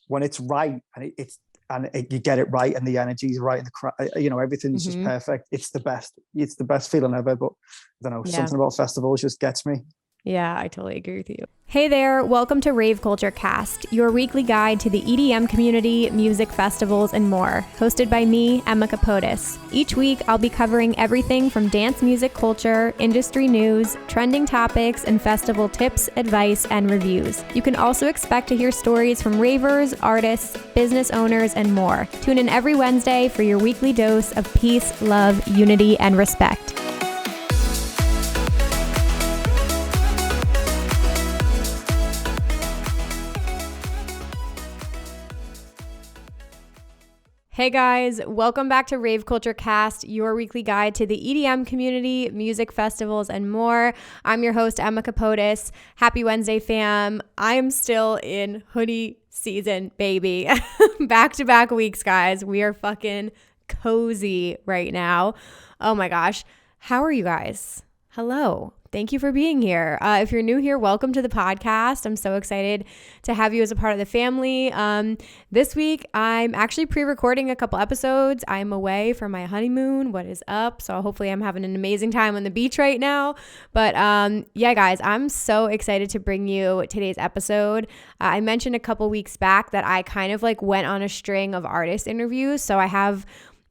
when it's right and you get it right and the energy's right and everything's just perfect. It's the best feeling ever. But I don't know, something about festivals just gets me. Yeah, I totally agree with you. Hey there, welcome to Rave Culture Cast, your weekly guide to the EDM community, music festivals, and more. Hosted by me, Emma Capotis. Each week, I'll be covering everything from dance music culture, industry news, trending topics, and festival tips, advice, and reviews. You can also expect to hear stories from ravers, artists, business owners, and more. Tune in every Wednesday for your weekly dose of peace, love, unity, and respect. Hey guys, welcome back to Rave Culture Cast, your weekly guide to the EDM community, music festivals, and more. I'm your host, Emma Capotis. Happy Wednesday, fam. I'm still in hoodie season, baby. Back-to-back weeks, guys. We are fucking cozy right now. Oh my gosh. How are you guys? Hello. Thank you for being here. If you're new here, welcome to the podcast. I'm so excited to have you as a part of the family. This week, I'm actually pre-recording a couple episodes. I'm away for my honeymoon. What is up? So hopefully I'm having an amazing time on the beach right now. But yeah, guys, I'm so excited to bring you today's episode. I mentioned a couple weeks back that I kind of like went on a string of artist interviews. So I have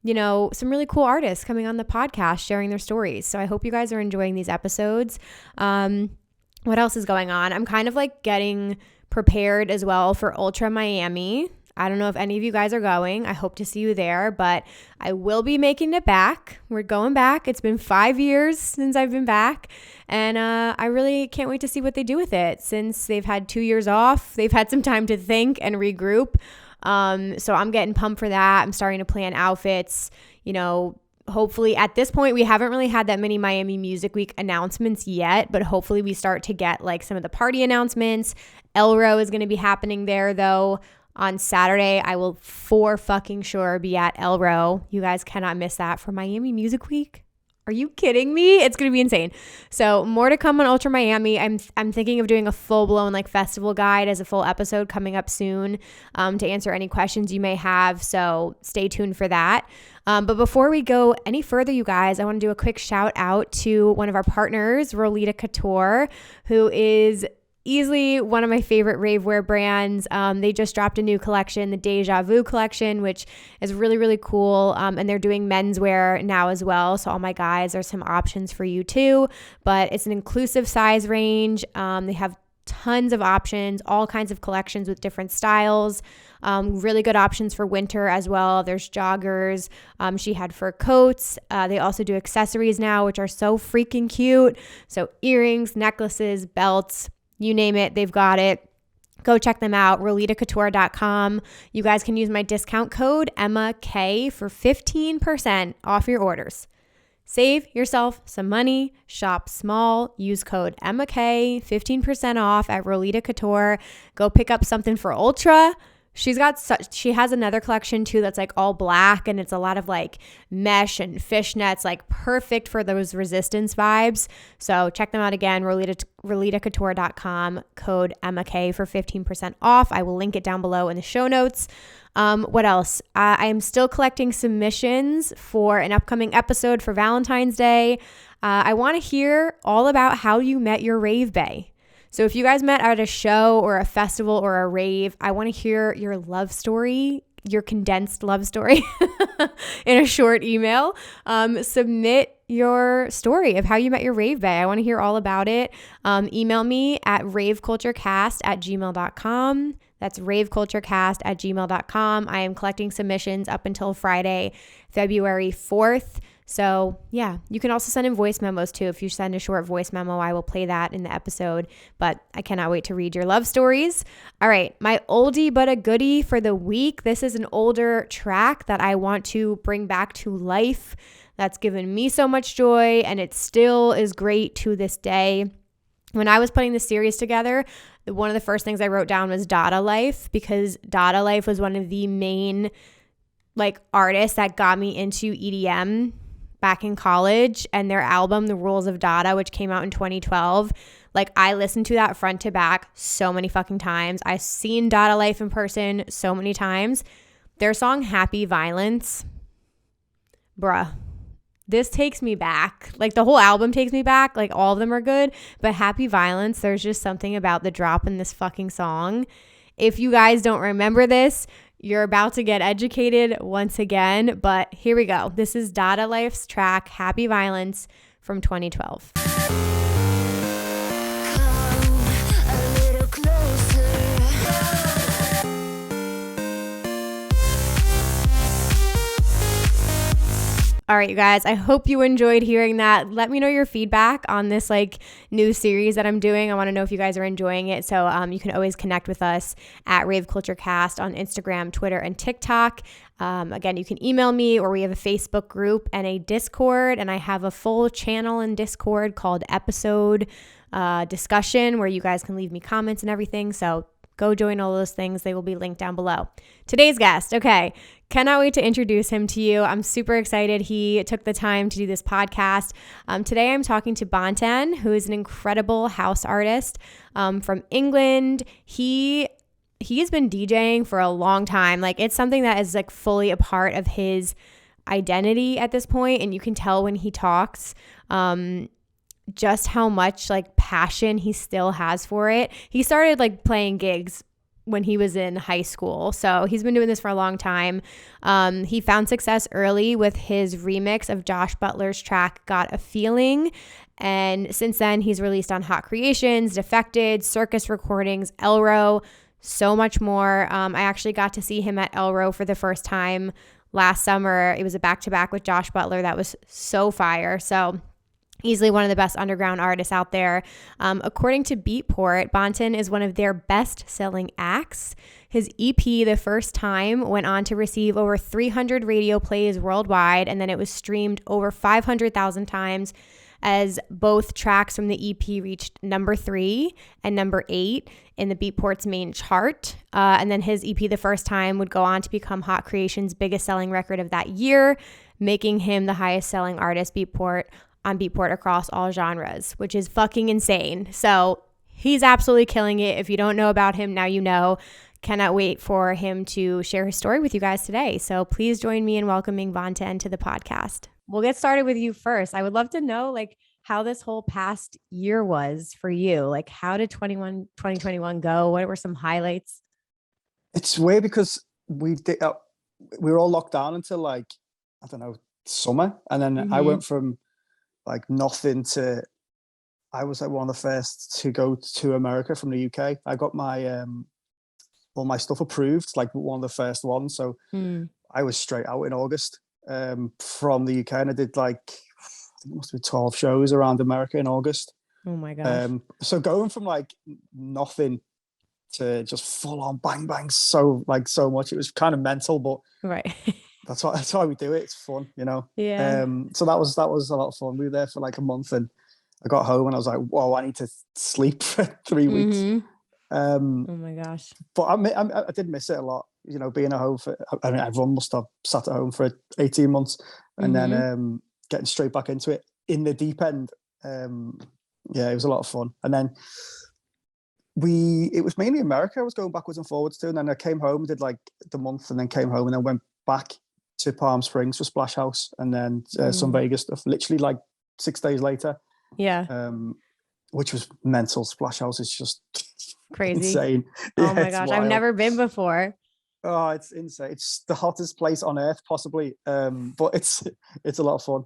some really cool artists coming on the podcast sharing their stories. So I hope you guys are enjoying these episodes. What else is going on? I'm kind of like getting prepared as well for Ultra Miami. I don't know if any of you guys are going. I hope to see you there, but I will be making it back. We're going back. It's been 5 years since I've been back, and I really can't wait to see what they do with it. Since they've had 2 years off, they've had some time to think and regroup. So I'm getting pumped for that. I'm starting to plan outfits, hopefully at this point, we haven't really had that many Miami Music Week announcements yet, but hopefully we start to get like some of the party announcements. Elrow is going to be happening there though. On Saturday, I will for fucking sure be at Elrow. You guys cannot miss that for Miami Music Week. Are you kidding me? It's going to be insane. So more to come on Ultra Miami. I'm thinking of doing a full-blown like festival guide as a full episode coming up soon to answer any questions you may have. So stay tuned for that. But before we go any further, you guys, I want to do a quick shout out to one of our partners, Rolita Couture, who is easily one of my favorite ravewear brands. They just dropped a new collection, the Deja Vu collection, which is really, really cool. And they're doing menswear now as well. So all my guys, there's some options for you too, but it's an inclusive size range. They have tons of options, all kinds of collections with different styles. Really good options for winter as well. There's joggers. She had fur coats. They also do accessories now, which are so freaking cute. So earrings, necklaces, belts, you name it, they've got it. Go check them out, roletacouture.com. You guys can use my discount code EMMAK for 15% off your orders. Save yourself some money, shop small, use code EMMAK, 15% off at Rolita Couture. Go pick up something for Ultra. She has another collection too that's like all black, and it's a lot of like mesh and fishnets, like perfect for those resistance vibes. So check them out again, roletacouture.com, code EMMAK for 15% off. I will link it down below in the show notes. What else? I am still collecting submissions for an upcoming episode for Valentine's Day. I want to hear all about how you met your rave bae. So if you guys met at a show or a festival or a rave, I want to hear your love story, your condensed love story in a short email. Submit your story of how you met your rave bae. I want to hear all about it. Email me at raveculturecast@gmail.com. That's raveculturecast@gmail.com. I am collecting submissions up until Friday, February 4th. So yeah, you can also send in voice memos too. If you send a short voice memo, I will play that in the episode, but I cannot wait to read your love stories. All right, my oldie but a goodie for the week. This is an older track that I want to bring back to life. That's given me so much joy, and it still is great to this day. When I was putting this series together, one of the first things I wrote down was Dada Life, because Dada Life was one of the main artists that got me into EDM back in college, and their album The Rules of Dada, which came out in 2012, Like, I listened to that front to back so many fucking times. I've seen Dada Life in person so many times. Their song Happy Violence, bruh, this takes me back. Like, the whole album takes me back. Like, all of them are good, but Happy Violence, there's just something about the drop in this fucking song. If you guys don't remember this, you're about to get educated once again, but here we go. This is Dada Life's track Happy Violence from 2012. All right, you guys, I hope you enjoyed hearing that. Let me know your feedback on this like new series that I'm doing. I want to know if you guys are enjoying it. So you can always connect with us at raveculturecast on Instagram, Twitter, and TikTok. Again, you can email me, or we have a Facebook group and a Discord, and I have a full channel in Discord called Episode Discussion, where you guys can leave me comments and everything. So go join all those things. They will be linked down below. Today's guest, okay, cannot wait to introduce him to you. I'm super excited he took the time to do this podcast. Today I'm talking to Bontan, who is an incredible house artist from England. He's been DJing for a long time. Like, it's something that is like fully a part of his identity at this point, and you can tell when he talks just how much like passion he still has for it. He started like playing gigs when he was in high school, so he's been doing this for a long time. He found success early with his remix of Josh Butler's track Got a Feeling, and since then he's released on Hot Creations, Defected, Circus Recordings, Elrow, so much more. I actually got to see him at Elrow for the first time last summer. It was a back-to-back with Josh Butler that was so fire. So easily one of the best underground artists out there. According to Beatport, Bontan is one of their best-selling acts. His EP, The First Time, went on to receive over 300 radio plays worldwide, and then it was streamed over 500,000 times, as both tracks from the EP reached number 3 and number 8 in the Beatport's main chart. And then his EP, The First Time, would go on to become Hot Creations' biggest selling record of that year, making him the highest selling artist on Beatport across all genres, which is fucking insane. So he's absolutely killing it. If you don't know about him, now you know. Cannot wait for him to share his story with you guys today. So please join me in welcoming Bontan to the podcast. We'll get started with you first. I would love to know like how this whole past year was for you. Like, how did 2021 go? What were some highlights? It's weird because we were all locked down until like, I don't know, summer. And then I went from like nothing to, I was like one of the first to go to America from the UK. I got my all my stuff approved, like one of the first ones. So I was straight out in August from the UK, and I did like, I think it must have been 12 shows around America in August. Oh my gosh. So going from like nothing to just full on bang bang so much, it was kind of mental, but right. that's why we do it. It's fun, you know. Yeah. So that was a lot of fun. We were there for like a month, and I got home and I was like, whoa, I need to sleep for 3 weeks. Oh my gosh. But I did miss it a lot, you know, being at home I mean, everyone must have sat at home for 18 months and then getting straight back into it in the deep end. Yeah, it was a lot of fun. And then it was mainly America I was going backwards and forwards to. And then I came home, did like the month, and then came home and then went back to Palm Springs for Splash House, and then some Vegas stuff, literally like 6 days later. Yeah. Which was mental. Splash House is just crazy. Insane. Oh my gosh. I've never been before. Oh, it's insane. It's the hottest place on earth, possibly. But it's a lot of fun.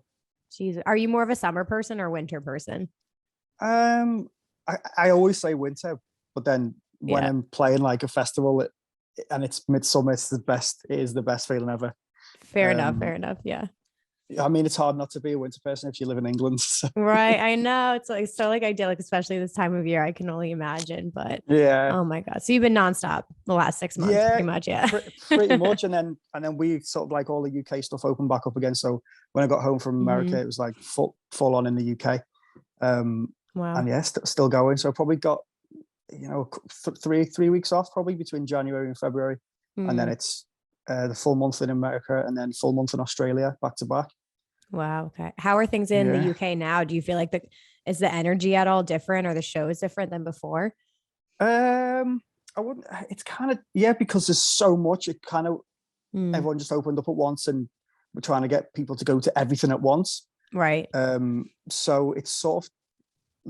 Jesus. Are you more of a summer person or winter person? I always say winter, but then when I'm playing like a festival and it's midsummer, it's the best. It is the best feeling ever. Fair enough. Yeah. I mean, it's hard not to be a winter person if you live in England. So. Right. I know. It's like so like idyllic, especially this time of year. I can only imagine. But yeah. Oh my God. So you've been nonstop the last 6 months, pretty much. Yeah. Pretty much. And then we sort of like all the UK stuff opened back up again. So when I got home from America, it was like full on in the UK. Wow. And yeah, still going. So I probably got, you know, three weeks off probably between January and February. And then it's the full month in America and then full month in Australia back to back. Wow. Okay. How are things in the UK now? Do you feel like Is the energy at all different, or the show is different than before? I wouldn't. It's kind of, yeah, because there's so much. It kind of everyone just opened up at once, and we're trying to get people to go to everything at once. Right. So it's sort of,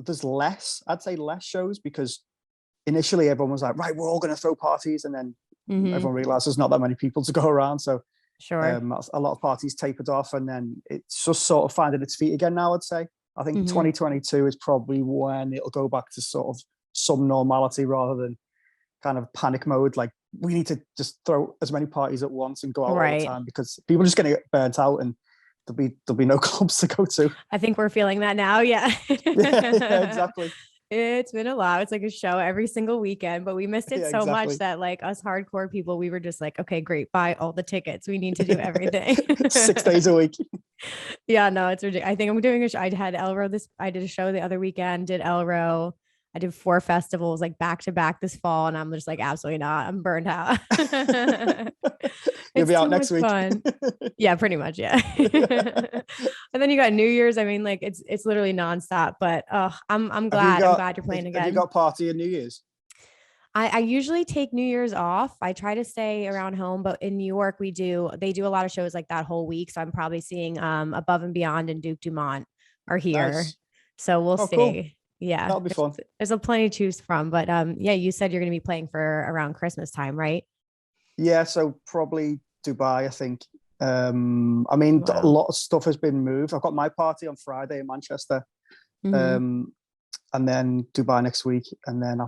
there's less. I'd say less shows, because initially everyone was like, right, we're all going to throw parties, and then everyone realized there's not that many people to go around. So Sure. a lot of parties tapered off, and then it's just sort of finding its feet again now, I'd say. I think 2022 is probably when it'll go back to sort of some normality, rather than kind of panic mode. Like, we need to just throw as many parties at once and go out all the time, because people are just going to get burnt out, and there'll be no clubs to go to. I think we're feeling that now. Yeah. Yeah, exactly. It's been a lot. It's like a show every single weekend, but we missed it so much that, like, us hardcore people, we were just like, okay, great, buy all the tickets. We need to do everything. 6 days a week. Yeah, no, it's ridiculous. I think I'm doing I had Elrow I did a show the other weekend, did Elrow. I did 4 festivals like back to back this fall, and I'm just like, absolutely not. I'm burned out. You'll be out next week. Fun. Yeah, pretty much. Yeah. And then you got New Year's. I mean, like, it's literally nonstop. But I'm glad. I'm glad you're playing again. Have you got party in New Year's? I usually take New Year's off. I try to stay around home, but in New York, they do a lot of shows like that whole week. So I'm probably seeing Above and Beyond and Duke Dumont are here. Nice. So we'll see. Cool. Yeah, that'll be fun. There's a plenty to choose from, but yeah, you said you're going to be playing for around Christmas time, right? Yeah, so probably Dubai, I think. I mean, a lot of stuff has been moved. I've got my party on Friday in Manchester, and then Dubai next week, and then I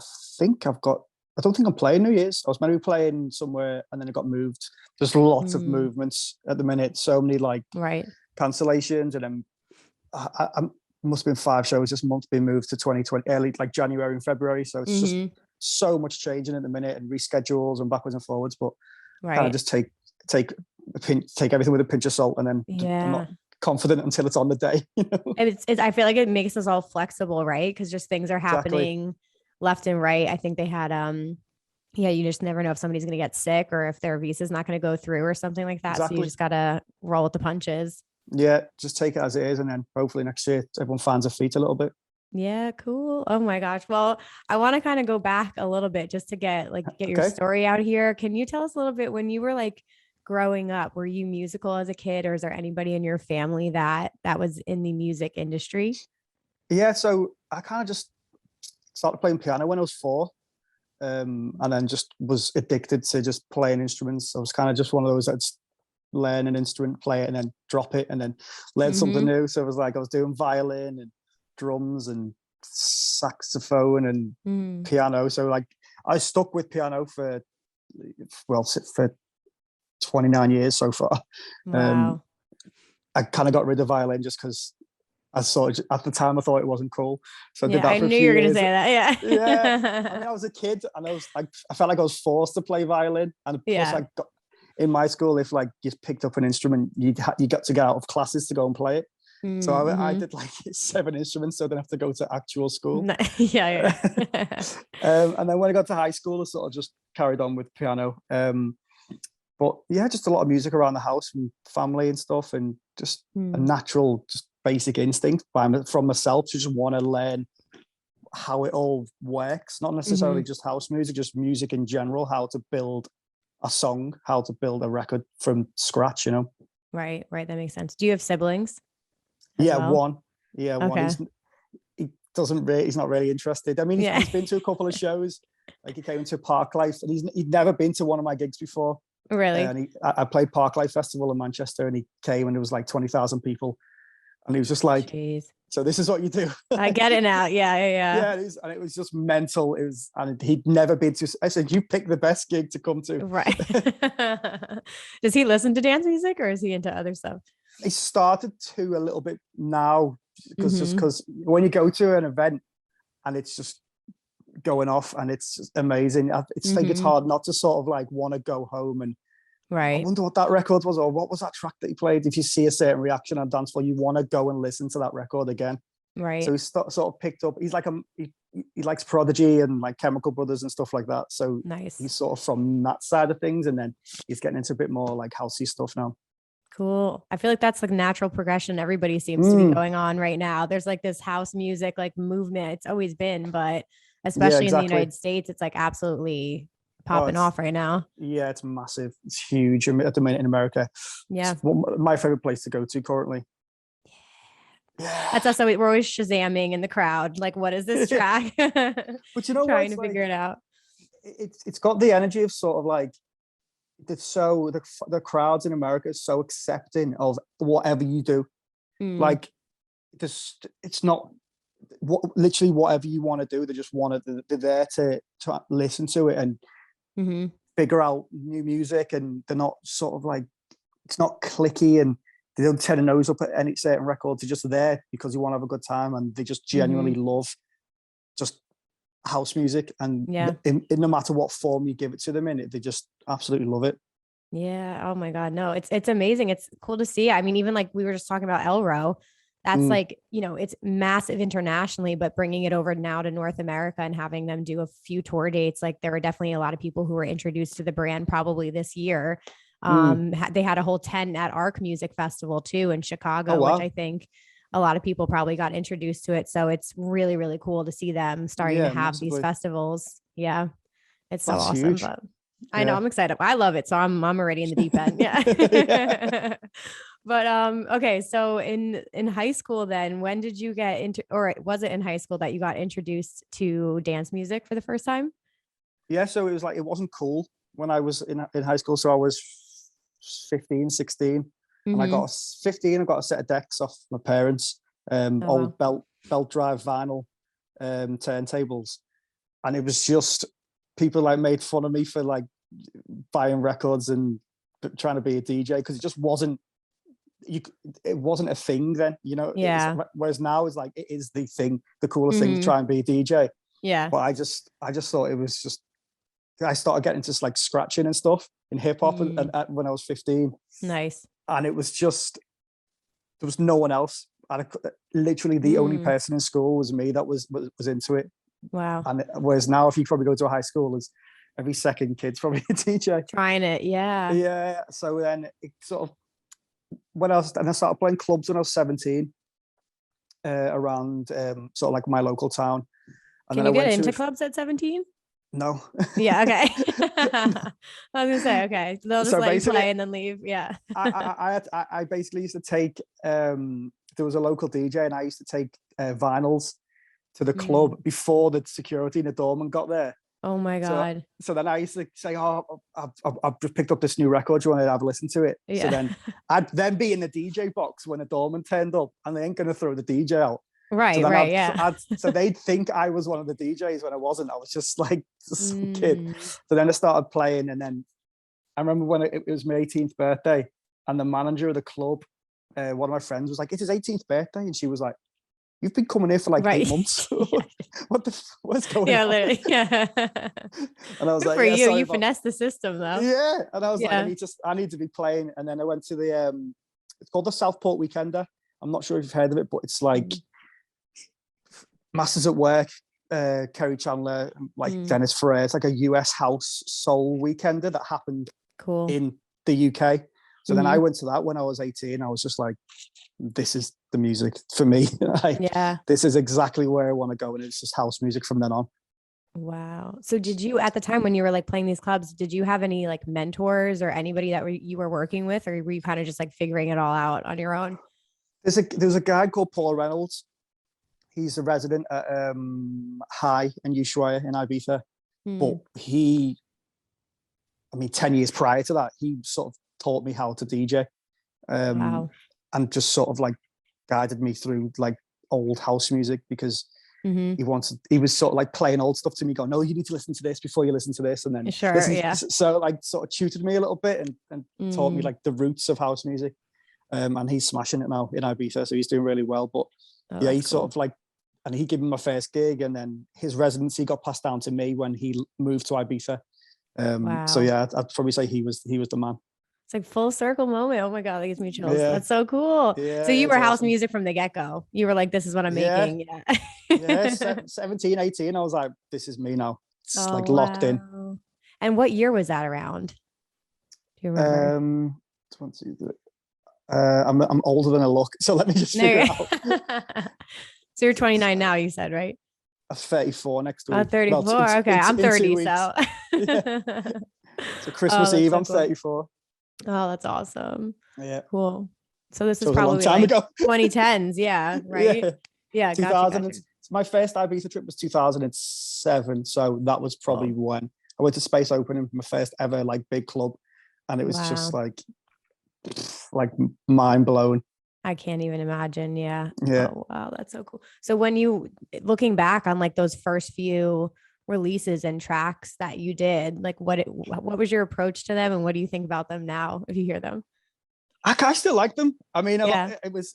don't think I'm playing New Year's. I was meant to be playing somewhere, and then it got moved. There's lots of movements at the minute. So many cancellations, and then I'm must have been 5 shows this month being moved to 2020, early, like January and February. So it's just so much changing at the minute, and reschedules and backwards and forwards. But kind of just take everything with a pinch of salt, and then I'm not confident until it's on the day. You know? I feel like it makes us all flexible, right? Because just things are happening left and right. I think they had you just never know if somebody's going to get sick, or if their visa is not going to go through, or something like that. So you just got to roll with the punches. Yeah, just take it as it is, and then hopefully next year everyone finds their feet a little bit. Yeah, cool. Oh my gosh. Well, I want to kind of go back a little bit just to get your story out here. Can you tell us a little bit, when you were like growing up, were you musical as a kid, or is there anybody in your family that was in the music industry? Yeah, so I kind of just started playing piano when I was 4, and then just was addicted to just playing instruments. I was kind of just one of those that's learn an instrument, play it, and then drop it, and then learn something new. So it was like I was doing violin and drums and saxophone and piano. So like I stuck with piano for 29 years so far. Wow. I kind of got rid of violin just because I saw it at the time. I thought it wasn't cool, so I did that. I knew you were going to say that. Yeah. Yeah. I mean, I was a kid, and I felt like I was forced to play violin, and plus I got. In my school, if like you picked up an instrument, you got to get out of classes to go and play it. So I did like 7 instruments, so I didn't have to go to actual school. Yeah. And then when I got to high school, I sort of just carried on with piano. But yeah, just a lot of music around the house from family and stuff, and just a natural, just basic instinct from myself to just want to learn how it all works. Not necessarily just house music, just music in general, how to build a song, how to build a record from scratch, you know? Right. That makes sense. Do you have siblings? Yeah, one. Yeah, one. He's not really interested. I mean, he's been to a couple of shows. Like he came to Parklife, and he'd never been to one of my gigs before. Really? And I played Parklife Festival in Manchester, and he came, and there was like 20,000 people, and he was just like, jeez. So this is what you do. I get it now. Yeah. Yeah, and it was just mental. And he'd never been to. I said, you pick the best gig to come to. Right. Does he listen to dance music, or is he into other stuff? He started to a little bit now, because when you go to an event and it's just going off and it's just amazing, I think it's hard not to sort of like want to go home and I wonder what that record was, or what was that track that he played. If you see a certain reaction on dance floor, you want to go and listen to that record again. Right. So he sort of picked up. He's like he likes Prodigy and like Chemical Brothers and stuff like that. So nice. He's sort of from that side of things, and then he's getting into a bit more like housey stuff now. Cool. I feel like that's like natural progression everybody seems to be going on right now. There's like this house music like movement. It's always been, but Yeah, especially in the exactly. United States, it's like absolutely Oh, popping off right now. it's massive. It's huge at the minute in America. Yeah. My favorite place to go to currently. That's us. We're always Shazamming in the crowd. Like, what is this track? But you know what? Trying It's to like figure it out. it's got the energy of sort of like the crowds in America is so accepting of whatever you do. Mm, Like it's not literally whatever you want to do. They just want to. They're there to listen to it and mm-hmm. figure out new music, and they're not sort of like it's not clicky and they don't turn a nose up at any certain records. They're just there because you want to have a good time and they just genuinely love just house music and Yeah. in no matter what form you give it to them in it, they just absolutely love it. Yeah. Oh my God. No, it's amazing. It's cool to see. I mean, even like we were just talking about Elrow, that's like, it's massive internationally, but bringing it over now to North America and having them do a few tour dates. Like there were definitely a lot of people who were introduced to the brand probably this year. They had a whole tent at Arc Music Festival too in Chicago, Oh wow. which I think a lot of people probably got introduced to it. So it's really, really cool to see them starting to have these festivals. Yeah. It's so That's awesome. huge. But I know I'm excited. I love it. So I'm already in the deep end. Yeah. Yeah. But okay. So in high school then, when did you get into, or was it in high school that you got introduced to dance music for the first time? Yeah, so it was like it wasn't cool when I was in high school. So I was 15, 16, and I got 15. I got a set of decks off my parents, old belt drive vinyl turntables, and it was just people like made fun of me for like buying records and trying to be a DJ because it just wasn't it wasn't a thing then, Yeah. whereas now it's like it is the thing, the coolest thing to try and be a DJ. Yeah. But I just thought it was just I started getting into like scratching and stuff in hip hop when I was 15. Nice. And it was just there was no one else. Literally the only person in school was me that was into it. Wow. And whereas now, if you probably go to a high school, there's every second kid's probably a DJ Trying it. Yeah. Yeah. So then it sort of I started playing clubs when I was 17, around sort of like my local town. And Can then you I get went into to clubs at 17? no. Yeah. Okay. I was gonna say, okay. They'll just So let you basically, play and then leave. Yeah. I basically used to take there was a local DJ and I used to take vinyls to the club before the security in the doorman got there. Oh my God. So then I used to say, "Oh, I've just picked up this new record. Do you want to have a listen to it?" Yeah. So then I'd then be in the DJ box when the doorman turned up, and they ain't gonna throw the DJ out. Right. So Right. Yeah. so they'd think I was one of the DJs when I wasn't. I was just like some kid. So then I started playing, and then I remember when it was my 18th birthday, and the manager of the club, one of my friends was like, "It's his 18th birthday," and she was like, "You've been coming here for like 8 months. What's going on?" Literally. Yeah. And I was Good like, for "Yeah, you. sorry You about." finessed the system though. Yeah, and I was like, Yeah. I need to be playing. And then I went to the it's called the Southport Weekender. I'm not sure if you've heard of it, but it's like Masters at Work, Kerry Chandler, like Dennis Ferrer. It's like a US house soul weekender that happened in the UK. So then I went to that when I was 18. I was just like, this is the music for me. Like, this is exactly where I want to go. And it's just house music from then on. Wow. So did you, at the time when you were like playing these clubs, did you have any like mentors or anybody that you were working with, or were you kind of just like figuring it all out on your own? There's a guy called Paul Reynolds. He's a resident at High and Ushuaia in Ibiza. But 10 years prior to that, he sort of taught me how to DJ. Wow. And just sort of like guided me through like old house music because he was sort of like playing old stuff to me, going, "No, you need to listen to this before you listen to this." And then so like sort of tutored me a little bit and taught me like the roots of house music. And he's smashing it now in Ibiza, so he's doing really well. But he sort of like, and he gave me my first gig, and then his residency got passed down to me when he moved to Ibiza. So yeah, I'd probably say he was the man. It's like full circle moment. Oh my God, that gives me chills. That's so cool. So you were house music from the get-go. You were like, this is what I'm making. Yeah. 17, 18. I was like, this is me now. It's like locked in. And what year was that around? Do you remember? I'm older than I look, so let me just figure it out. So you're 29 now, you said, right? I'm 34 next week. 34. Well, Okay, I'm 30, so. Yeah. So Christmas Oh, Eve, so I'm cool. 34. Oh, that's awesome. Yeah. Cool. So this So is it was a long probably time like ago. 2010s. Yeah. Right. Yeah. Yeah. 2000. Gotcha. My first Ibiza trip was 2007. So that was probably Cool. when I went to Space Opening, my first ever like big club. And it was just Wow. like mind blowing. I can't even imagine. Yeah. Yeah. Oh, wow. That's so cool. So when you looking back on like those first few releases and tracks that you did, like what was your approach to them and what do you think about them now if you hear them? I still like them. I mean, Yeah. it was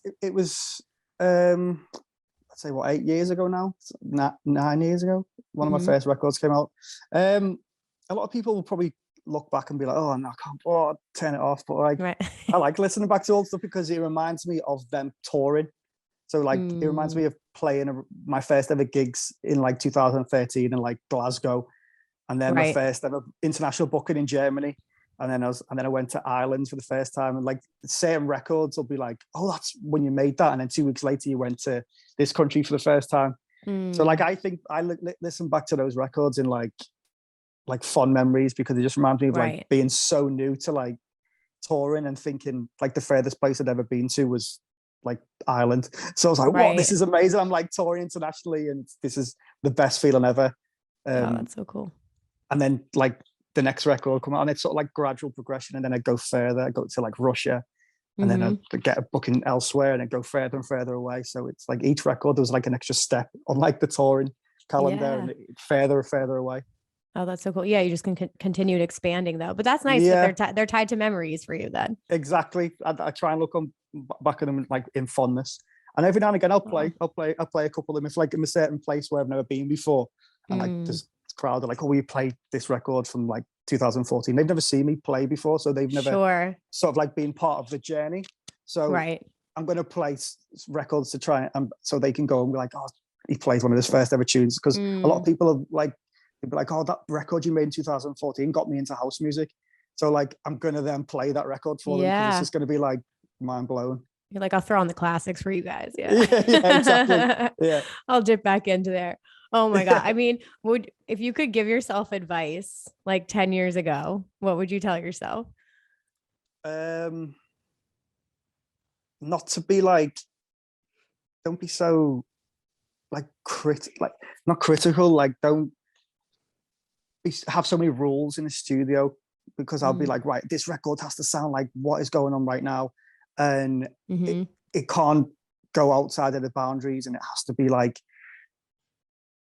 let's say what, 8 years ago now, 9 years ago, one of my first records came out. A lot of people will probably look back and be like, oh no, I can't turn it off, but like Right. I like listening back to old stuff because it reminds me of them touring. So like it reminds me of playing my first ever gigs in like 2013 in like Glasgow, and then my Right. first ever international booking in Germany. And then I went to Ireland for the first time, and like certain records will be like, oh, that's when you made that, and then 2 weeks later you went to this country for the first time. So like I think I listen back to those records in like fond memories because it just reminds me of like being so new to like touring and thinking like the furthest place I'd ever been to was like Ireland. So I was like, what, this is amazing. I'm like touring internationally and this is the best feeling ever. Oh, that's so cool. And then like the next record will come out and it's sort of like gradual progression. And then I go further, I go to like Russia and then I get a booking elsewhere and I go further and further away. So it's like each record, there was like an extra step on like the touring calendar and further and further away. Oh, that's so cool. Yeah, you just can continued expanding though. But that's nice that they're tied to memories for you then. Exactly. I try and look back at them like in fondness. And every now and again I'll play a couple of them. If like in a certain place where I've never been before. And like there's a crowd are like, oh, we played this record from like 2014. They've never seen me play before. So they've never sort of like been part of the journey. So I'm going to play records to try and so they can go and be like, oh, he plays one of his first ever tunes. Because a lot of people are like, they'd be like, oh, that record you made in 2014 got me into house music. So like, I'm going to then play that record for them because it's just going to be like mind blowing. You're like, I'll throw on the classics for you guys. Yeah, exactly. Yeah. I'll dip back into there. Oh my God. I mean, if you could give yourself advice like 10 years ago, what would you tell yourself? Not to be like, don't be so like not critical, like don't have so many rules in the studio because I'll be like, right, this record has to sound like what is going on right now. And it can't go outside of the boundaries and it has to be like,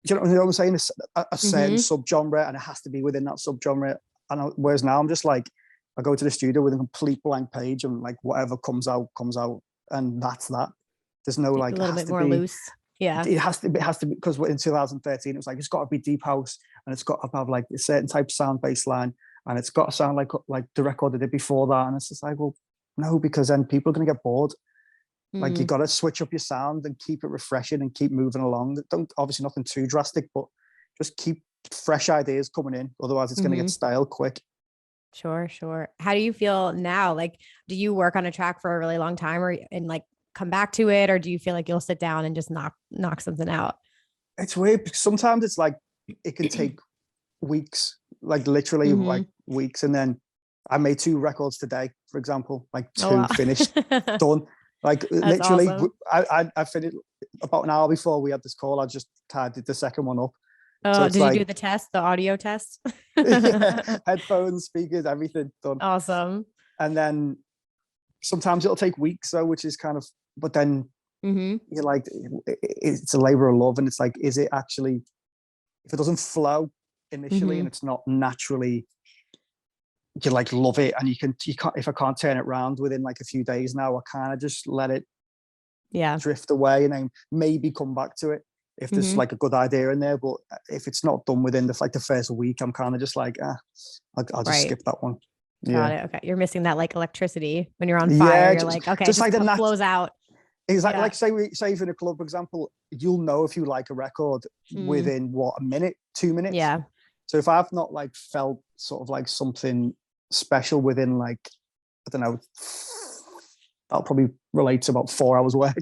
you know what I'm saying? A certain subgenre and it has to be within that subgenre. And whereas now I'm just like, I go to the studio with a complete blank page and like whatever comes out. And that's that. There's no like, a little bit more loose. Yeah. It has to be because in 2013 it was like it's got to be deep house and it's got to have like a certain type of sound bass line and it's got to sound like the record they did before that. And it's just like, well, no, because then people are going to get bored. Like you got to switch up your sound and keep it refreshing and keep moving along. Don't obviously nothing too drastic, but just keep fresh ideas coming in. Otherwise, it's going to get stale quick. Sure. How do you feel now? Like, do you work on a track for a really long time and like come back to it, or do you feel like you'll sit down and just knock something out? It's weird because sometimes it's like it can take weeks, like literally like weeks, and then I made 2 records today, for example, like 2 finished, done. Like that's literally, awesome. I finished about an hour before we had this call. I just tidied the second one up. Oh, so did you do the audio test? Yeah, headphones, speakers, everything done. Awesome. And then sometimes it'll take weeks, though, which is kind of. But then you're like, it's a labor of love, and it's like, is it actually? If it doesn't flow initially and it's not naturally. You like love it and you can't if I can't turn it around within like a few days now, I kind of just let it drift away and then maybe come back to it if there's like a good idea in there. But if it's not done within the first week, I'm kind of just like I'll just skip that one. Got it. Okay, you're missing that like electricity when you're on fire. You're like, okay, just like the flows out. Exactly. Like say in a club, for example, you'll know if you like a record within a minute, 2 minutes. Yeah. So if I've not like felt sort of like something special within like, I don't know, that'll probably relate to about 4 hours work.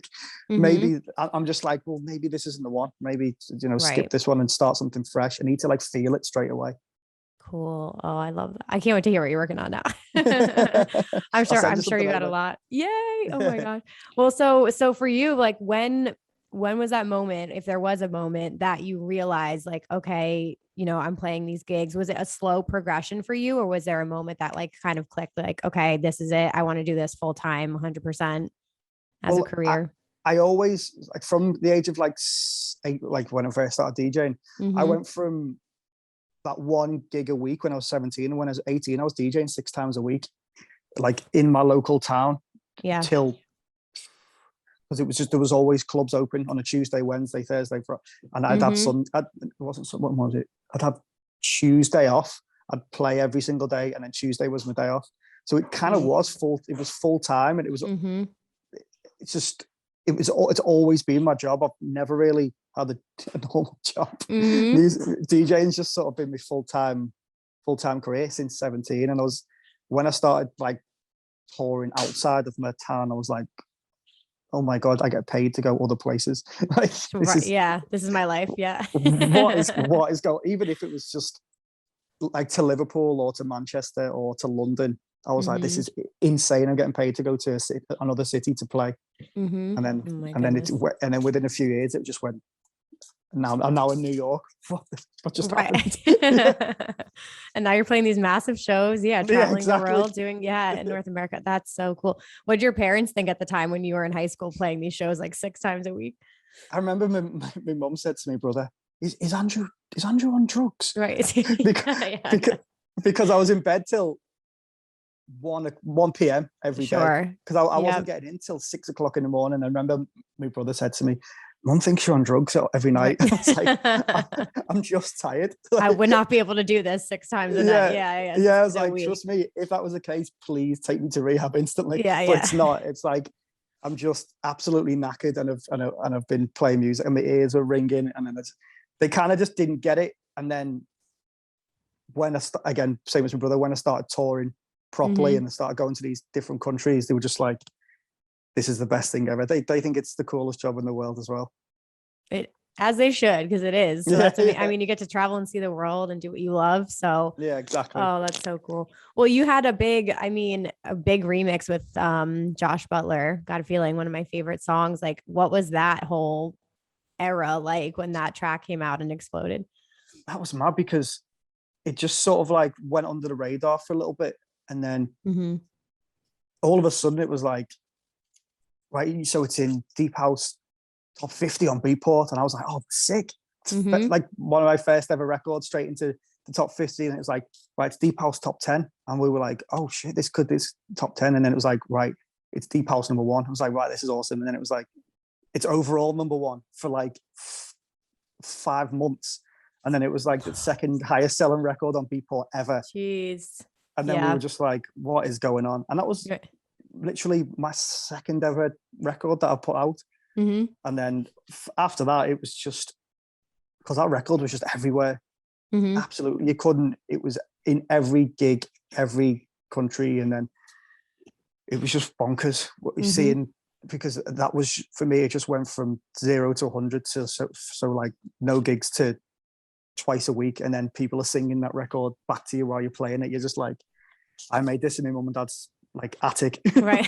Mm-hmm. Maybe I'm just like, well, maybe this isn't the one. Maybe, Right. skip this one and start something fresh. I need to like feel it straight away. Cool. Oh, I love that. I can't wait to hear what you're working on now. I'll send I'm sure you got a over. lot. Yay. Oh my God. Well, so for you, like when was that moment, if there was a moment that you realized like, okay, I'm playing these gigs? Was it a slow progression for you, or was there a moment that like kind of clicked, like, okay, this is it. I want to do this full time, 100% as a career? I always, like, from the age of like 8, like when I first started DJing, Mm-hmm. I went from that 1 gig a week when I was 17, and when I was 18, I was DJing 6 times a week, like in my local town. Yeah. Till, because it was just, there was always clubs open on a Tuesday, Wednesday, Thursday, and I'd have what was it? I'd have Tuesday off. I'd play every single day, and then Tuesday was my day off. So it kind of was full. It was full time, and it was. It's just. It's always been my job. I've never really had a normal job. DJing's just sort of been my full time career since 17. And when I started like touring outside of my town, I was like, oh my God, I get paid to go other places. Like, this is my life. Yeah. what is going, even if it was just like to Liverpool or to Manchester or to London, I was like, this is insane. I'm getting paid to go to another city to play. And then, and then within a few years, it just went. I'm now in New York. What just happened? And now you're playing these massive shows. Yeah, traveling the world, doing in North America. That's so cool. What did your parents think at the time when you were in high school playing these shows like 6 times a week? I remember my mum said to me, brother, is Andrew on drugs? Right. because I was in bed till 1 p.m. every day, because I wasn't getting in till 6 o'clock in the morning. I remember my brother said to me, Mum thinks you're on drugs every night. I was like, I'm just tired. Like, I would not be able to do this 6 times a night. I was like, trust me, if that was the case, please take me to rehab instantly. But it's not. It's like I'm just absolutely knackered, and I've been playing music, and my ears are ringing, and then they kind of just didn't get it. And then when again, same as my brother, when I started touring properly and I started going to these different countries, they were just like, this is the best thing ever. They think it's the coolest job in the world as well. As they should, because it is. So I mean, you get to travel and see the world and do what you love. So yeah, exactly. Oh, that's so cool. Well, you had a big remix with Josh Butler, Got a Feeling, one of my favorite songs. Like, what was that whole era like when that track came out and exploded? That was mad, because it just sort of like went under the radar for a little bit. And then all of a sudden it was like, right, so it's in Deep House top 50 on Beatport. And I was like, oh, sick. Like one of my first ever records straight into the top 50. And it was like, right, it's Deep House top 10. And we were like, oh shit, this top 10. And then it was like, right, it's Deep House number 1. I was like, right, this is awesome. And then it was like, it's overall number 1 for like 5 months. And then it was like the second highest selling record on Beatport ever. Jeez. And then we were just like, what is going on? And that was literally my second ever record that I put out. And then after that, it was just, because that record was just everywhere. Absolutely. You couldn't, it was in every gig, every country. And then it was just bonkers what you're seeing, because that was, for me, it just went from 0 to 100 to so like no gigs to twice a week, and then people are singing that record back to you while you're playing it. You're just like, I made this in my mum and dad's like attic. Right.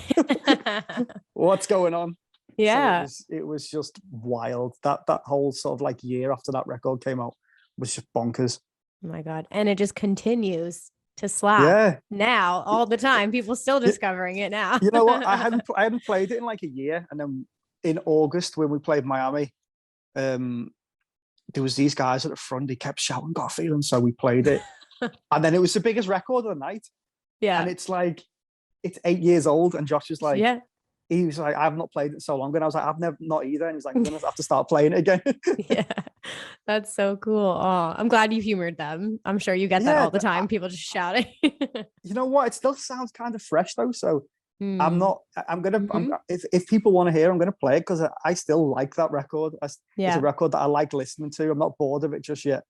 What's going on? Yeah. So it was just wild. That whole sort of like year after that record came out was just bonkers. Oh my God. And it just continues to slap now all the time. People still discovering it now. You know what? I hadn't played it in like a year. And then in August, when we played Miami, there was these guys at the front, they kept shouting, Got a Feeling. So we played it. And then it was the biggest record of the night. Yeah. And it's like, it's 8 years old. And Josh was like, he was like, I've not played it so long. And I was like, I've never, not either. And he's like, I'm going to have to start playing it again. Yeah. That's so cool. Oh, I'm glad you humored them. I'm sure you get that all the time. People just shouting. You know what? It still sounds kind of fresh though. So if people want to hear, I'm going to play it, because I still like that record. It's a record that I like listening to. I'm not bored of it just yet.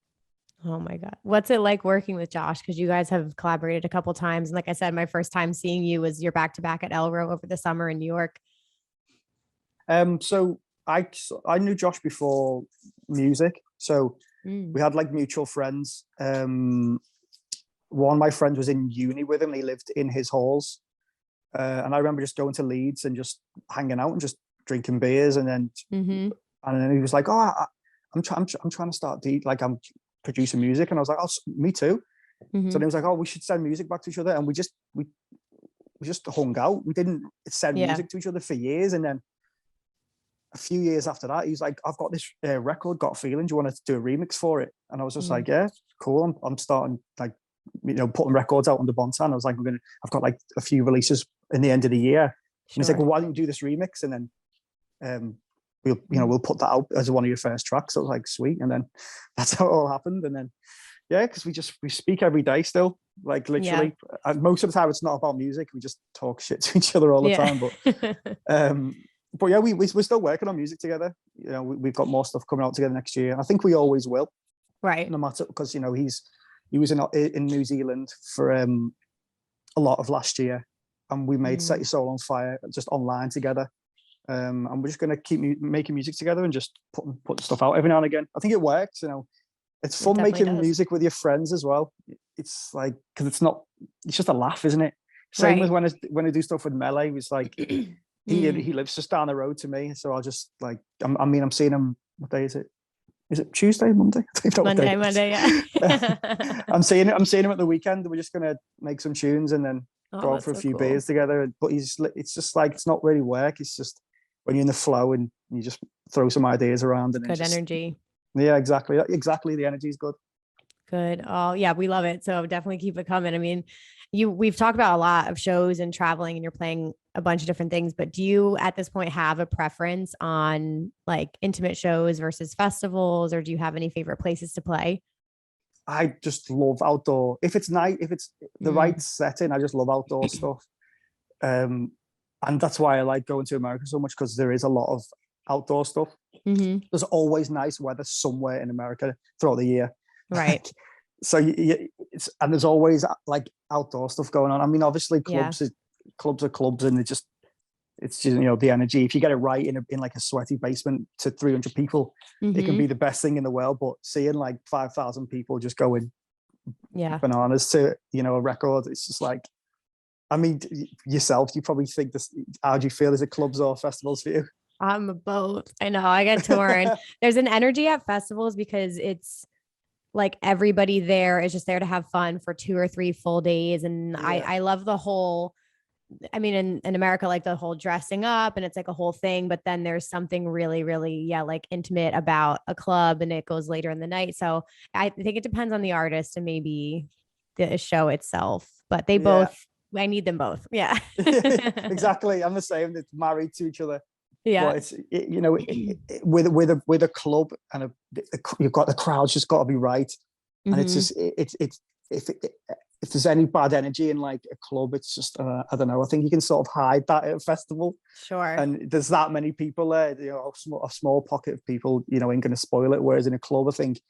Oh my God. What's it like working with Josh? Because you guys have collaborated a couple times. And like I said, my first time seeing you was your back to back at Elrow over the summer in New York. So I knew Josh before music. So Mm. we had like mutual friends. One of my friends was in uni with him. He lived in his halls. And I remember just going to Leeds and just hanging out and just drinking beers. And then he was like, "Oh, I'm trying to start I'm producing music." And I was like, "Oh, me too." So then he was like, "Oh, we should send music back to each other." And we just hung out. We didn't send Yeah. music to each other for years. And then a few years after that, he's like, "I've got this record, Got a Feeling. Do you want to do a remix for it?" And I was just like, "Yeah, cool." I'm starting like, putting records out under Bontan. I was like, I've got like a few releases in the end of the year. And he's like, "Well, why don't you do this remix?" And then we'll put that out as one of your first tracks. I was like, sweet. And then that's how it all happened. And then, yeah, because we speak every day still, like literally. And most of the time it's not about music. We just talk shit to each other all the time. But yeah, we're still working on music together. We've got more stuff coming out together next year. And I think we always will. Right. No matter, because, he was in New Zealand for a lot of last year. And we made Set Your Soul on Fire just online together. And we're just going to keep making music together and just put stuff out every now and again. I think it works. It's fun making music with your friends as well. It's like, because it's just a laugh, isn't it? Same as when I do stuff with Melee. It was like he lives just down the road to me, so I'll just like I'm seeing him. What day is it? Is it Tuesday, Monday? I don't know Monday, yeah. I'm seeing him at the weekend. We're just gonna make some tunes and then go out for a few beers together. But it's just like, it's not really work. It's just when you're in the flow and you just throw some ideas around and good energy. Yeah, exactly. The energy is good. Good. Oh yeah, we love it. So definitely keep it coming. I mean, we've talked about a lot of shows and traveling and you're playing a bunch of different things, but do you at this point have a preference on like intimate shows versus festivals, or do you have any favorite places to play? I just love outdoor. If it's the right setting, I just love outdoor stuff. And that's why I like going to America so much, because there is a lot of outdoor stuff. There's always nice weather somewhere in America throughout the year. Right. So and there's always like outdoor stuff going on. I mean, obviously clubs are clubs, and it's just the energy. If you get it right in like a sweaty basement to 300 people, it can be the best thing in the world. But seeing like 5,000 people just going bananas to a record, it's just like, I mean, yourself, you probably think this. How do you feel? Is it clubs or festivals for you? I'm both. I know, I get torn. There's an energy at festivals because it's like everybody there is just there to have fun for 2 or 3 full days. And I love the whole, I mean, in America, like the whole dressing up and it's like a whole thing, but then there's something really, really, like intimate about a club and it goes later in the night. So I think it depends on the artist and maybe the show itself, but they both, I need them both. Yeah. Exactly. I'm the same. It's married to each other. Yeah. But it's with a club and you've got the crowd's just got to be right, and it's just if there's any bad energy in like a club, it's just I don't know. I think you can sort of hide that at a festival. Sure. And there's that many people there. A small pocket of people, ain't going to spoil it. Whereas in a club, I think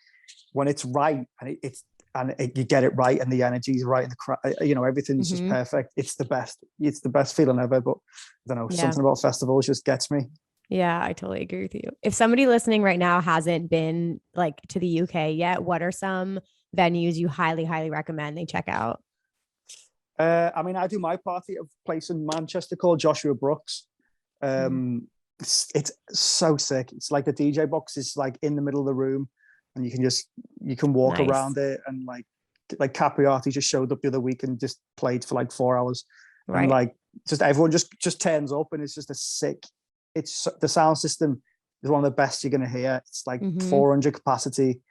when it's right and you get it right and the energy is right and the crowd, everything's just perfect. It's the best. It's the best feeling ever. But I don't know, something about festivals just gets me. Yeah, I totally agree with you. If somebody listening right now hasn't been like to the UK yet, what are some venues you highly, highly recommend they check out? I mean, I do my party at a place in Manchester called Joshua Brooks. It's so sick. It's like the DJ box is like in the middle of the room, and you can walk around it, and like Capriati just showed up the other week and just played for like 4 hours. And like just everyone just turns up, and it's just it's the sound system is one of the best you're gonna hear. It's like 400 capacity,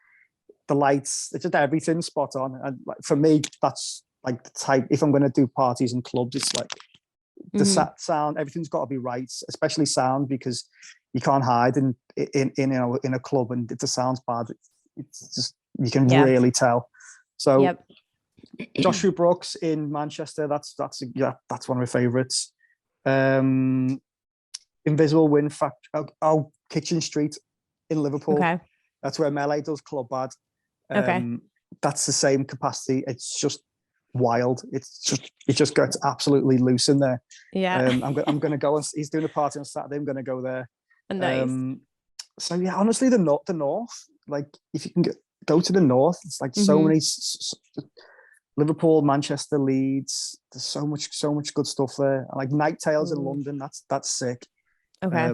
the lights, it's just everything spot on. And like for me, that's like the type, if I'm gonna do parties and clubs, it's like the sound, everything's got to be right, especially sound, because you can't hide in a club, and if the sound's bad, it's just, you can really tell. So Joshua Brooks in Manchester, that's one of my favorites. Invisible Wind Factory, Kitchen Street in Liverpool. That's where Melee does Club Bad. that's the same capacity. It's just wild. It just gets absolutely loose in there. I'm going to go, and he's doing a party on Saturday. I'm going to go there. Nice. So yeah, honestly, the north, like if you can go to the north, it's like so many Liverpool, Manchester, Leeds. There's so much good stuff there. Like Night Tales in London. That's sick. Okay.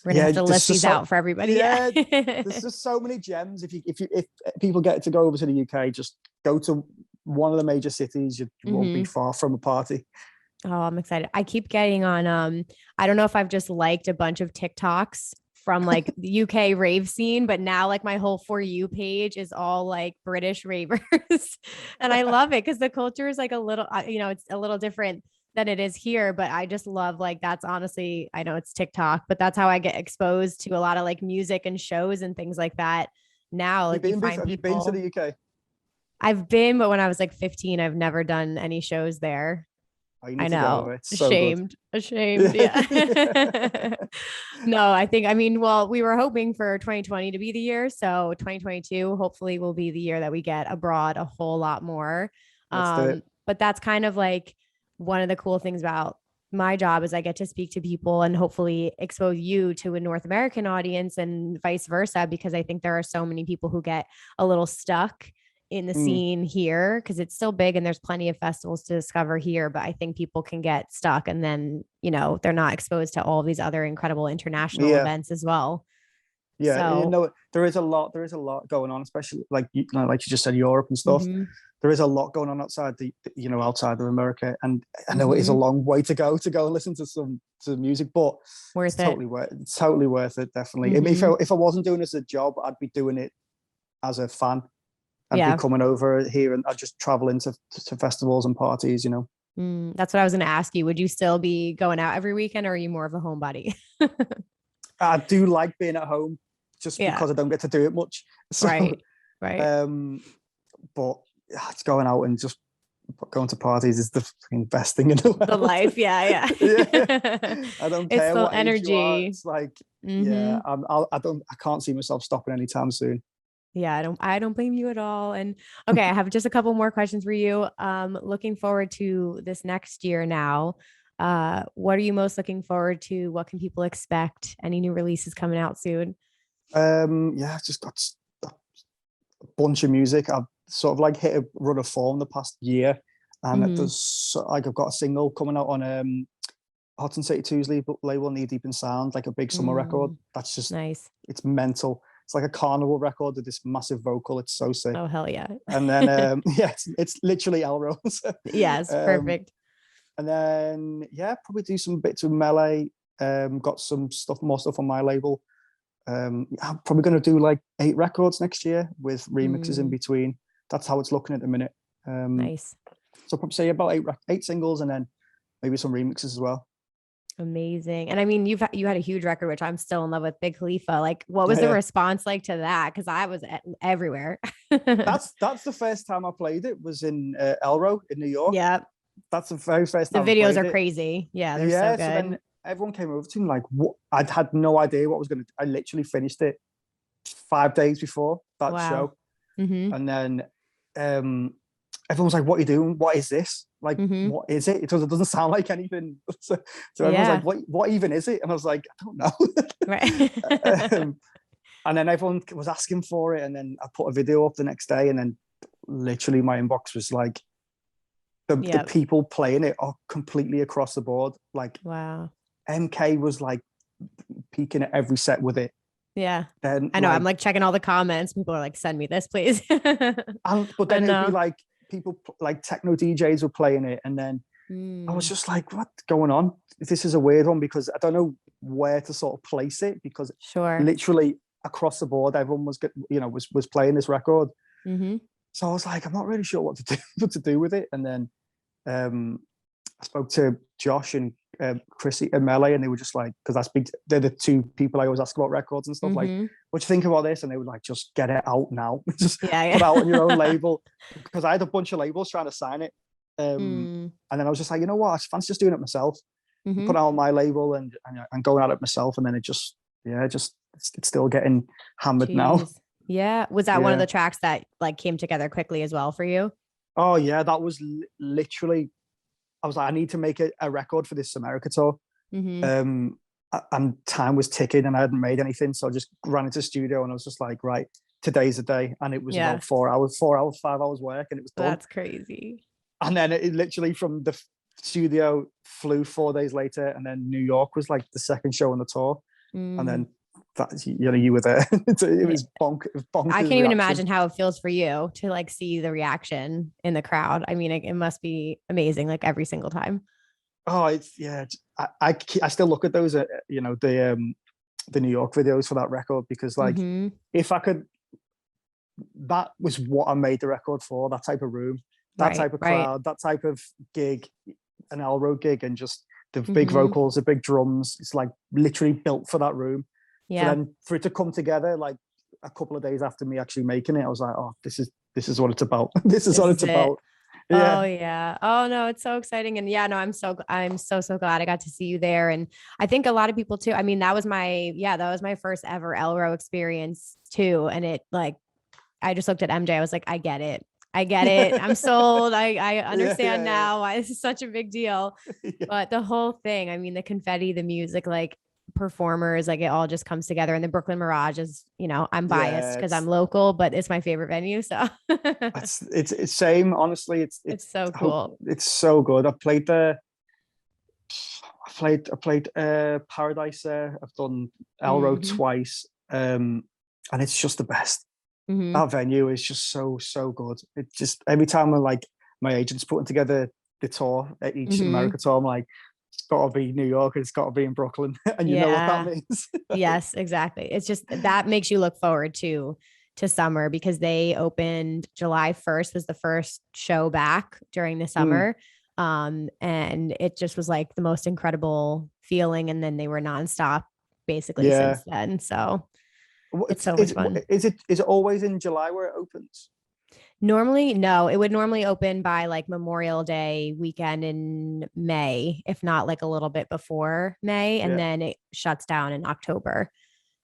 We're gonna have to list these out for everybody. Yeah, there's just so many gems. If people get to go over to the UK, just go to one of the major cities. You won't be far from a party. Oh, I'm excited. I keep getting on, I don't know if I've just liked a bunch of TikToks from like the UK rave scene, but now like my whole For You page is all like British ravers. And I love it because the culture is like a little, it's a little different than it is here, but I just love like, that's honestly, I know it's TikTok, but that's how I get exposed to a lot of like music and shows and things like that. Now, like have you been to the UK? I've been, but when I was like 15, I've never done any shows there. I know. Ashamed. Yeah. No, well, we were hoping for 2020 to be the year. So 2022, hopefully will be the year that we get abroad a whole lot more. But that's kind of like one of the cool things about my job is I get to speak to people and hopefully expose you to a North American audience and vice versa, because I think there are so many people who get a little stuck in the scene here because it's still big and there's plenty of festivals to discover here, but I think people can get stuck and then, they're not exposed to all these other incredible international events as well. Yeah. So, there is a lot going on, especially like you just said, Europe and stuff. There is a lot going on outside outside of America. And I know it is a long way to go and listen to some music, but it's totally worth it. Definitely. If I wasn't doing it as a job, I'd be doing it as a fan. I'd be coming over here and I'd just travel into festivals and parties, That's what I was going to ask you. Would you still be going out every weekend, or are you more of a homebody? I do like being at home just because I don't get to do it much. So, right. But it's going out and just going to parties is the best thing in the world. The life. Yeah. I don't care what energy. Age you are. It's like, I can't see myself stopping anytime soon. Yeah, I don't blame you at all. And okay, I have just a couple more questions for you. Looking forward to this next year now. What are you most looking forward to? What can people expect? Any new releases coming out soon? I just got a bunch of music. I've sort of like hit a run of form the past year, and there's like I've got a single coming out on Hot and City 2's label, Knee Deep in Sound, like a big summer record. That's just nice. It's mental. It's like a carnival record with this massive vocal. It's so sick. Oh, hell yeah. And then, it's literally Elrow. Yes, perfect. And then, probably do some bits with melee. Got more stuff on my label. I'm probably going to do like 8 records next year with remixes in between. That's how it's looking at the minute. Nice. So I'll probably say about 8 singles and then maybe some remixes as well. Amazing. And I mean, you had a huge record, which I'm still in love with, Big Khalifa. Like, what was the response like to that? Because I was everywhere. That's the first time I played it was in Elrow in New York. Yeah. That's the very first time. The videos are crazy. Yeah, they're so good. So then everyone came over to me like, what? I'd had no idea what was going to. I literally finished it 5 days before that show, and then everyone's like, "What are you doing? What is this? Like, what is it? It doesn't sound like anything." So everyone's like, "What even is it?" And I was like, "I don't know." Right. And then everyone was asking for it, and then I put a video up the next day, and then literally my inbox was like, the people playing it are completely across the board. Like, wow. MK was like peaking at every set with it. Yeah. Then I know, I'm like checking all the comments. People are like, "Send me this, please." But then it'd be like people like techno DJs were playing it, and then I was just like, "What's going on? This is a weird one," because I don't know where to sort of place it, because literally across the board, everyone was was playing this record. So I was like, I'm not really sure what to do with it. And then I spoke to Josh and Chrissy and Melee, and they were just like, because they're the 2 people I always ask about records and stuff. Like, what do you think about this? And they were like, just get it out now. Just put it out on your own label. Because I had a bunch of labels trying to sign it. And then I was just like, you know what? I fancy just doing it myself. Put it out on my label and going at it myself. And then it's still getting hammered now. Yeah. Was that one of Yeah. the tracks that like came together quickly as well for you? Oh yeah, that was literally. I was like, I need to make a record for this America tour. Mm-hmm. And time was ticking, and I hadn't made anything, so I just ran into the studio, and I was just like, right, today's the day. And it was Yeah. about 5 hours work, and it was done. That's crazy. And then it literally from the studio flew 4 days later, and then New York was like the second show on the tour, and then that you were there. It was bonkers. I can't even imagine how it feels for you to like see the reaction in the crowd. I mean, it must be amazing, like every single time. Oh, it's yeah. I still look at those, the New York videos for that record, because like if I could, that was what I made the record for. That type of room, that type of crowd, that type of gig, an Elrow gig, and just the big vocals, the big drums. It's like literally built for that room. Yeah. So then for it to come together like a couple of days after me actually making it, I was like, oh, this is what it's about. This is what it's about. Yeah. Oh yeah. Oh no, it's so exciting. And yeah, no, I'm so glad I got to see you there. And I think a lot of people too. I mean, that was my first ever Elrow experience too. And it like, I just looked at MJ. I was like, I get it. I'm sold. I understand now why this is such a big deal. But the whole thing, I mean, the confetti, the music, like performers, like it all just comes together. And the Brooklyn Mirage is, I'm biased because I'm local, but it's my favorite venue. So it's same. Honestly, it's so cool. It's so good. I played Paradise there. I've done Elrow twice. And it's just the best. That venue is just so good. It just every time my agent's putting together the tour at each America tour, I'm like, it's got to be New York, it's got to be in Brooklyn, and you know what that means. Yes, exactly. It's just that makes you look forward to summer, because they opened July 1st was the first show back during the summer. And it just was like the most incredible feeling, and then they were nonstop basically since then. So it's so much fun. Is it always in July where it opens? Normally, no, it would normally open by like Memorial Day weekend in May, if not like a little bit before May. And then it shuts down in October.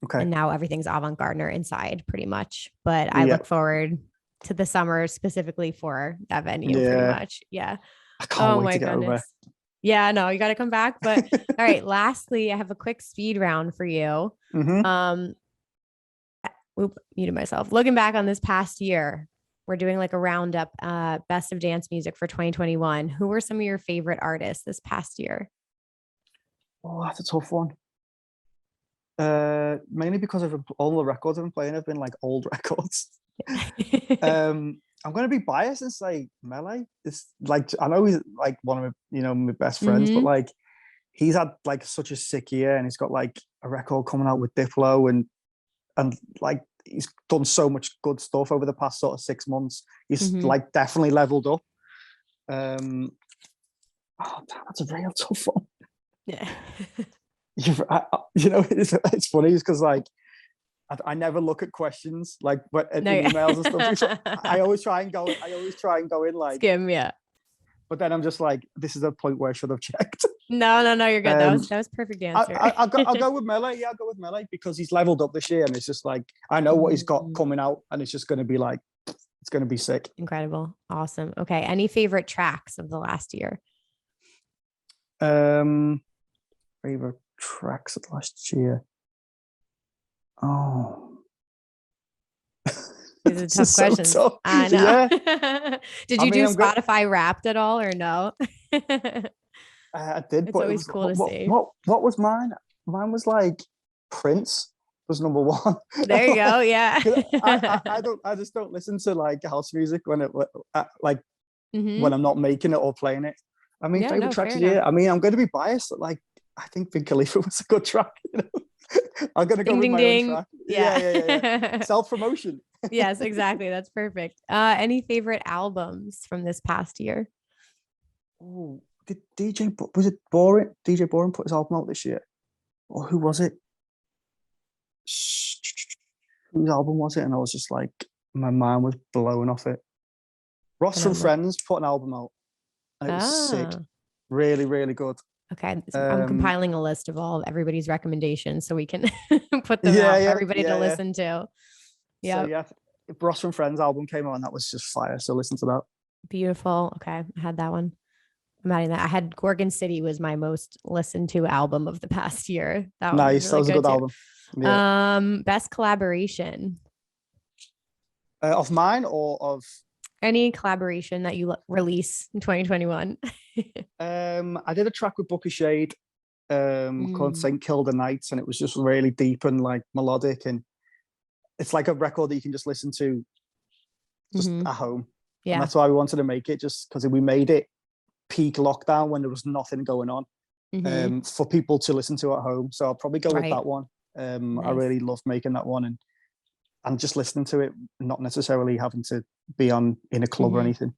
Okay. And now everything's avant-garde inside pretty much. But I look forward to the summer specifically for that venue pretty much. Yeah. I can't wait to get over. Yeah, no, you got to come back. But all right, lastly, I have a quick speed round for you. Muted myself. Looking back on this past year, we're doing like a roundup, best of dance music for 2021. Who were some of your favorite artists this past year? Oh, that's a tough one. Mainly because of all the records I've been playing have been like old records. I'm going to be biased and say Melee. It's like, I know he's like one of my best friends, but like he's had like such a sick year, and he's got like a record coming out with Diplo, and like he's done so much good stuff over the past sort of 6 months. He's like definitely leveled up. Oh, damn, that's a real tough one. Yeah. It's funny because like I never look at questions like in emails and stuff. I always try and go in like skim, yeah. But then I'm just like, this is a point where I should have checked. No, you're good. That was perfect answer. I'll go with Melee. Yeah, I'll go with Melee because he's leveled up this year, and it's just like I know what he's got coming out, and it's just going to be like, it's going to be sick. Incredible, awesome. Okay, any favorite tracks of the last year? Favorite tracks of last year. Oh. These are tough questions. So I know. Yeah. Did you do Spotify Wrapped at all or no? I did. It's always cool to see. What was mine? Mine was like Prince was number one. There you go. Yeah. I just don't listen to like house music when when I'm not making it or playing it. I mean, favorite tracks of the year. I mean, I'm going to be biased. Like, I think Big Khalifa was a good track. I'm going to go with my own track. Yeah. Self-promotion. Yes, exactly. That's perfect. Any favorite albums from this past year? Oh, was it Boring? DJ Boring put his album out this year. Or who was it? Whose album was it? And I was just like, my mind was blown off it. Ross from Friends put an album out. And it was sick. Really, really good. Okay. I'm compiling a list of everybody's recommendations so we can put them out for everybody to listen to. Yeah. So yeah, Bros from Friends album came out and that was just fire. So listen to that. Beautiful. Okay. I had that one. I'm adding that. I had Gorgon City was my most listened to album of the past year. That one Nice. was That really was a good too. album. Yeah. Best collaboration. Of mine or of any collaboration that you release in 2021? I did a track with Booker Shade called St. Kilda Nights, and it was just really deep and like melodic, and it's like a record that you can just listen to just at home. Yeah. And that's why we wanted to make it, just because we made it peak lockdown when there was nothing going on for people to listen to at home. So I'll probably go with that one. Nice. I really love making that one and just listening to it, not necessarily having to be in a club or anything.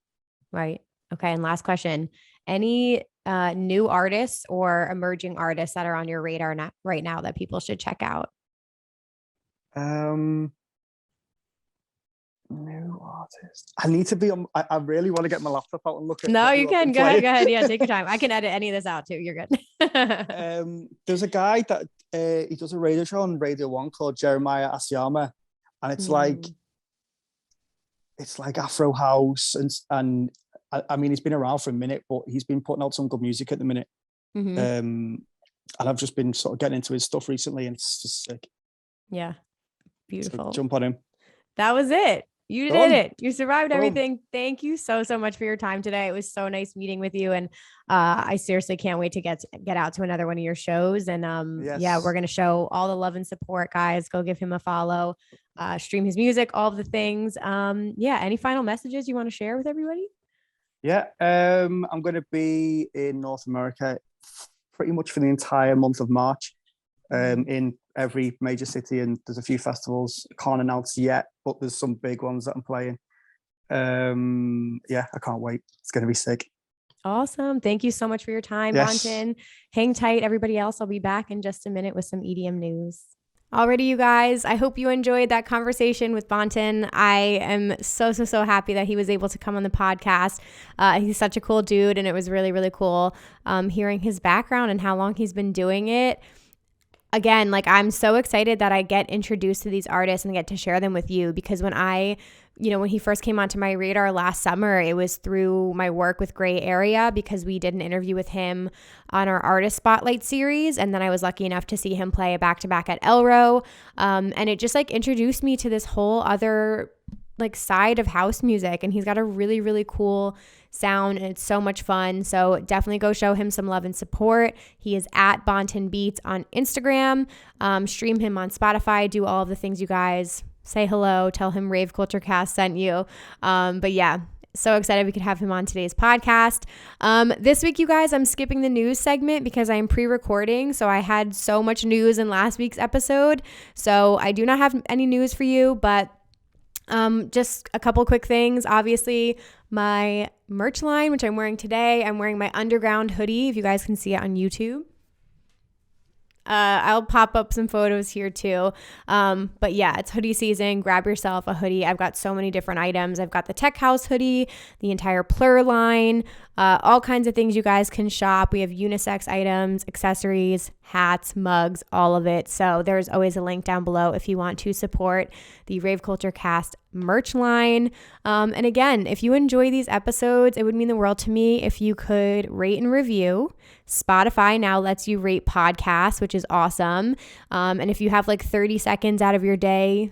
Right. Okay. And last question, any new artists or emerging artists that are on your radar right now that people should check out? New artist. I need to be on. I really want to get my laptop out and look at. No, you can. Go ahead. Yeah, take your time. I can edit any of this out too. You're good. There's a guy that he does a radio show on Radio 1 called Jeremiah Asiama, and it's like Afro house and I mean he's been around for a minute, but he's been putting out some good music at the minute. And I've just been sort of getting into his stuff recently, and it's just sick. Yeah, beautiful. So jump on him. That was it. You did it. You survived everything. Thank you so much for your time today. It was so nice meeting with you. And I seriously can't wait to get out to another one of your shows. And yeah, we're going to show all the love and support, guys. Go give him a follow, stream his music, all of the things. Yeah. Any final messages you want to share with everybody? Yeah. I'm going to be in North America pretty much for the entire month of March. In every major city, and there's a few festivals. I can't announce yet, but there's some big ones that I'm playing. Yeah, I can't wait. It's going to be sick. Awesome. Thank you so much for your time, Bontan. Hang tight, everybody else. I'll be back in just a minute with some EDM news. Alrighty, you guys, I hope you enjoyed that conversation with Bontan. I am so happy that he was able to come on the podcast. He's such a cool dude, and it was really, really cool hearing his background and how long he's been doing it. Again, like I'm so excited that I get introduced to these artists and get to share them with you, because when when he first came onto my radar last summer, it was through my work with Gray Area, because we did an interview with him on our Artist Spotlight series. And then I was lucky enough to see him play a back-to-back at Elrow. And it just like introduced me to this whole other like side of house music, and he's got a really, really cool sound, and it's so much fun. So definitely go show him some love and support. He is at Bontan Beats on Instagram. Stream him on Spotify. Do all of the things, you guys. Say hello. Tell him Rave Culture Cast sent you. But yeah, so excited we could have him on today's podcast. This week, you guys, I'm skipping the news segment because I'm pre-recording. So I had so much news in last week's episode. So I do not have any news for you, but just a couple quick things. Obviously, my merch line, which I'm wearing today, I'm wearing my Underground hoodie, if you guys can see it on YouTube. I'll pop up some photos here too. But yeah, it's hoodie season. Grab yourself a hoodie. I've got so many different items. I've got the Tech House hoodie, the entire Plur line, all kinds of things you guys can shop. We have unisex items, accessories, hats, mugs, all of it. So there's always a link down below if you want to support the Rave Culture Cast merch line. And again, if you enjoy these episodes, it would mean the world to me if you could rate and review. Spotify now lets you rate podcasts, which is awesome. And if you have like 30 seconds out of your day,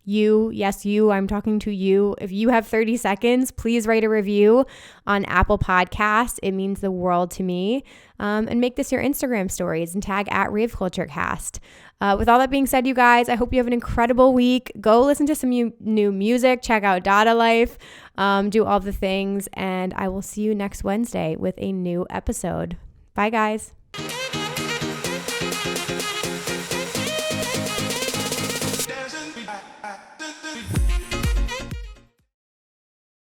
I'm talking to you. If you have 30 seconds, please write a review on Apple Podcasts. It means the world to me. And make this your Instagram stories and tag at raveculturecast. With all that being said, you guys, I hope you have an incredible week. Go listen to some new music. Check out Dada Life. Do all the things. And I will see you next Wednesday with a new episode. Bye, guys.